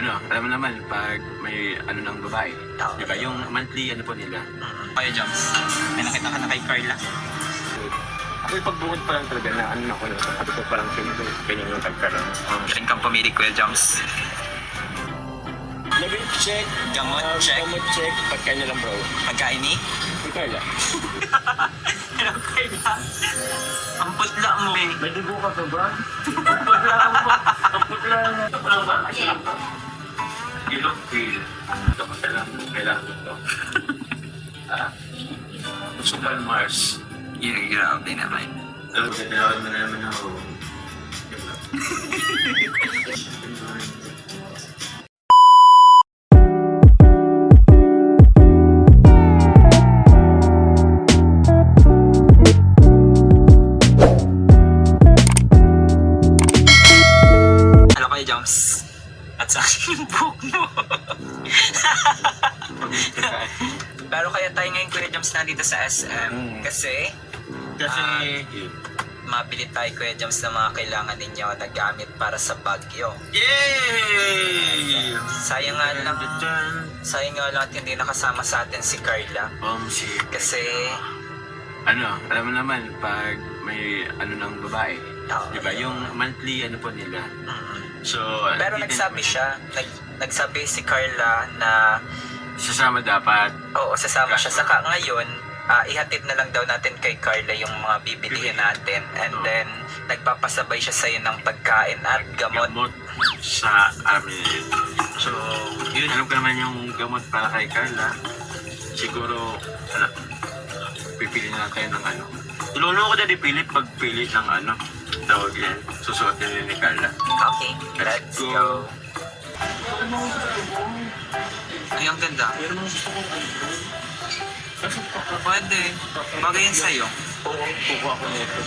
Alam mo naman, pag may ano ng babae, di ba? Yung monthly ano po nila. Kaya Joms, may nakita ka na kay Carla. Ako yung pagbukod pa lang talaga na ano ako na sabi ko parang ganyan yung pagkaroon. Galing kang pumili, Kuya Joms. Level check. Gamot check. Gamot check. Pagkain na lang bro. Pagkain ni? Yung Carla. Hello, Carla. Ang putla mo eh. May dugo ka pa ba? Ang putla ba? You look real. Ito ko kailangan ito. Super Mars. Grabe naman. Alam mo, tinawag mo na naman ako. Hello, Kuya Joms. At sa akin yung buhok mo. Pero kaya tayo ngayon, Kuya Joms, nandito sa SM. Kasi mabili tayo, Kuya Joms, ng mga kailangan ninyo na gamit para sa Baguio. Yay! Sayang nga lang at hindi nakasama sa atin si Carla. Kasi Alam mo naman, pag may ano ng babae, di ba? Yung monthly ano po nila. So, pero nagsabi siya, nagsabi si Carla na sasama dapat. oo, sasama siya. Saka ngayon, ihatid na lang daw natin kay Carla yung mga bibilihin natin. And then, nagpapasabay siya sa'yo ng pagkain at gamot. Sa amin. So, yun, alam ko naman yung gamot para kay Carla. Siguro, pipili na lang tayo ng ano. Tulungan ko na dipili pagpili ng ano. Tawag yan. Susuotin ni Carla. Okay, let's go. Ay, ang ganda. Pwede. Bagay yan sa'yo. Kukuha ko nito.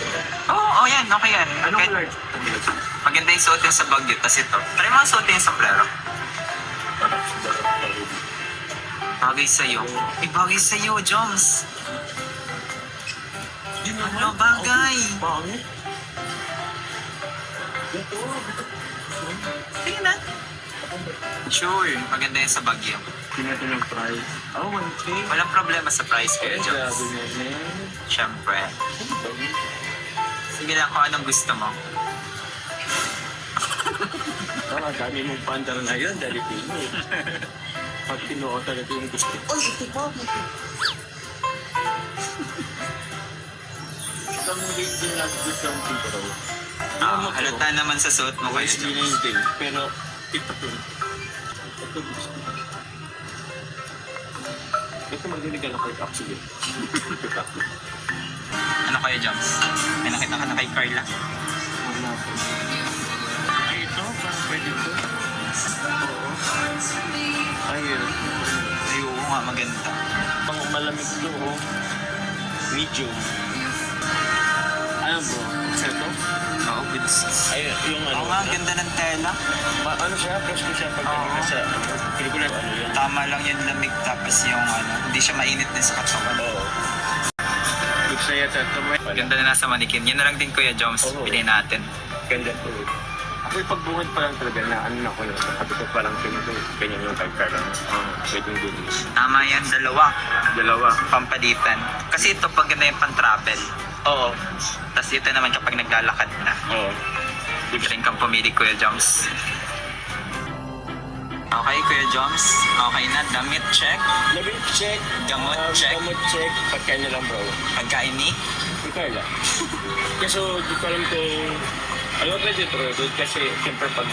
Oo, yan. Okay yan. Anong Okay. color? Maganda yung suot yung sa Baguio. Tapos ito. Try mo ang suot yung sombrero. Bagay sa'yo. Ay, bagay sa'yo, Joms. Ano, bagay. Pangit. Sige na. Sure. Maganda yung sa Baguio. Pinatin ng price. Oh, 1K. Walang problema sa price, Kuya Joms. Grabe naman. Siyempre. Sige lang kung anong gusto mo. Dami mong pandar na yun, dali pili. Pag tinuo talaga yung gusto. Ay, ito ba? Isang late din nag-gusto ang tito. Halata naman sa suot mo, Kuya Wisely na Joms. yung din. Pero, ito to. Ito gusto. Ito maglilig ako kay Capsule. Ano, Kuya Joms? May nakita ka na kay Carla? Wala po. Ay, ito? Parang pwede ito? Oo. Ay, oo nga, maganda. Pang malamig to, oh. Medium. Ano bro? Seto? Oo, goods. Ay, yung ano. Oo nga, ganda ng tela. Ano siya? Presko siya pag Oo. nasa, pelikula, ano yun? Tama lang yung lamig tapos yung hindi siya mainit din sa katawan. Oo. Looks na yata ito. Ganda na nasa manikin. Yun na lang din, Kuya Joms. Oo. Pili natin. Ganda to. Ako yung pagbungad pa lang talaga na ano na ko yun. Sabi ko parang ganyan yung pagkaroon. Pwedeng goodies. Tama yan, dalawa. Dalawa. Pampalitan. Kasi ito pag ganda yung pang-travel. Oo. Tapos ito naman kapag naglalakad na. Oo. Galing kang pumili, Kuya Joms. Okay, Kuya Joms. Okay na. Damit check. Level check. Gamot check. Gamot check. Pagkain na lang bro. Pagkain ni? Si Carla. Kasi di ko alam kung ano pwede ito kasi siyempre pag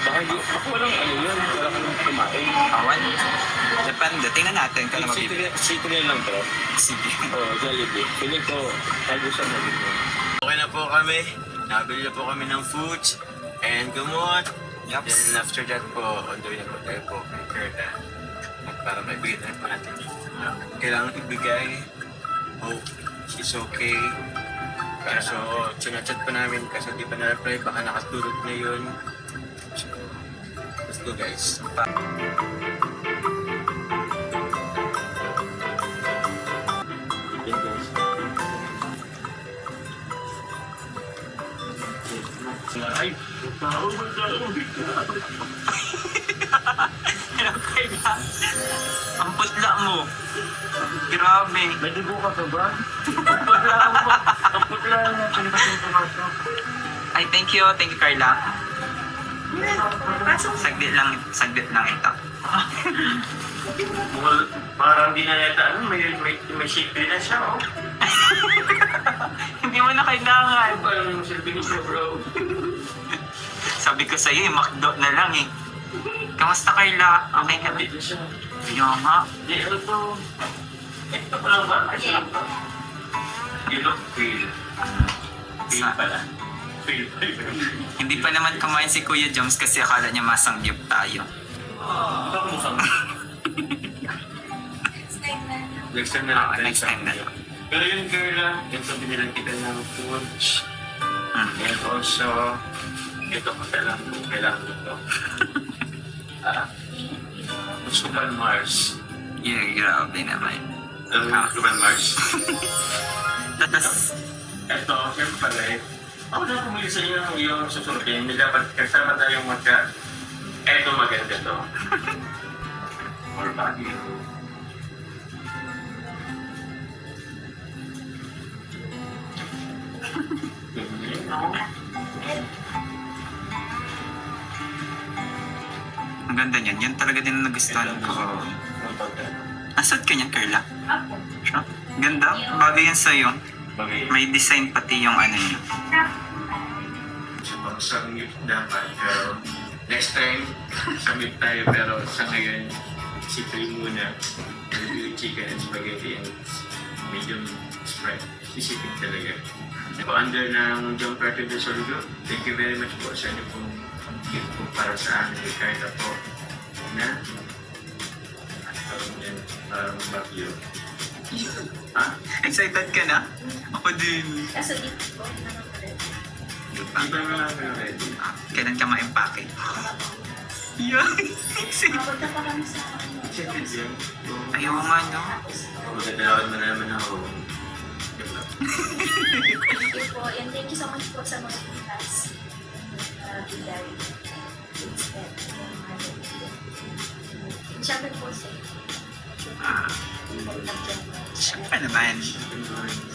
baka walang ano yun, wala kang kumain. Awan. Depende. Tingnan natin kung ano mabibili. Sito na lang bro. Sige. Oo, Jollibee. Piling ko, tago sa Jollibee. Okay na po kami. Nabili na po kami ng foods and gamot. Yup. Then after that po, on the way na po tayo po kay Carla. At para maibigay na po natin. Kailangan ibigay. Hope she's okay. Kaso, sinachat pa namin kasi di pa na-reply. Baka nakatulog na yun. So, let's go guys. Ay, Grabe. May dugo ka pa ba? Ang putla na. Pinipasin ko ba ito? Ay, thank you. Thank you, Carla. Saglit lang ito. Parang di na yata, may shape din na siya, oh. Hindi mo na kailangan. Parang yung silbi niya, bro. Sabi ko sa'yo, yung McDo na lang eh. Kamusta, Carla? Okay ka ba? Hindi na siya. Yung nga. Di, ano to? Ito pa lang ba? Ay, sarap pa. You look pale. Pale pala. Pale pala. Hindi pa naman kumain si Kuya Joms kasi akala niya masangyup tayo. Ito ang musang. Next time na lang. Next time na lang. Pero yun, girl, yung sabi nilang kita ng foods. And also, ito pa kailangan ito. Cuban Mars. Yeah, grabe naman. Alam mo yung Cuban Mars? Tapos, Ito, siyempre pala eh. Ako na pumili sa inyo yung susunodin. Hindi dapat kasama tayong magka. Ito maganda to. Or bagay. ang ganda niyan. Yan talaga din ang nagustuhan ko. Asad ka niyan, Carla? Sure. Ganda. Bagay yan sa'yo. Bagay. May design pati yung ano niya. Pang-submit dapat. Pero next time, submit tayo. Pero sa ngayon, si Free muna. Yung chicken and spaghetti and medium spread. Isipin talaga. So, under ng John Carter de Solgo, thank you very much po sa inyo pong gift po para sa amin. Kahit po na parang bagyo. Ha? Excited ka na? Ako din. Kaso dito po, Di pa. Hindi pa naman ready. Kailan ka ma-empake? Yan. Mapunta pa kami sa Excited yan. Ayaw nga, no? Magdadalawan mo na naman ako. Thank you po. And thank you so much po sa mga class. Bigay. Siyempre po sa Siyempre naman. Thank you.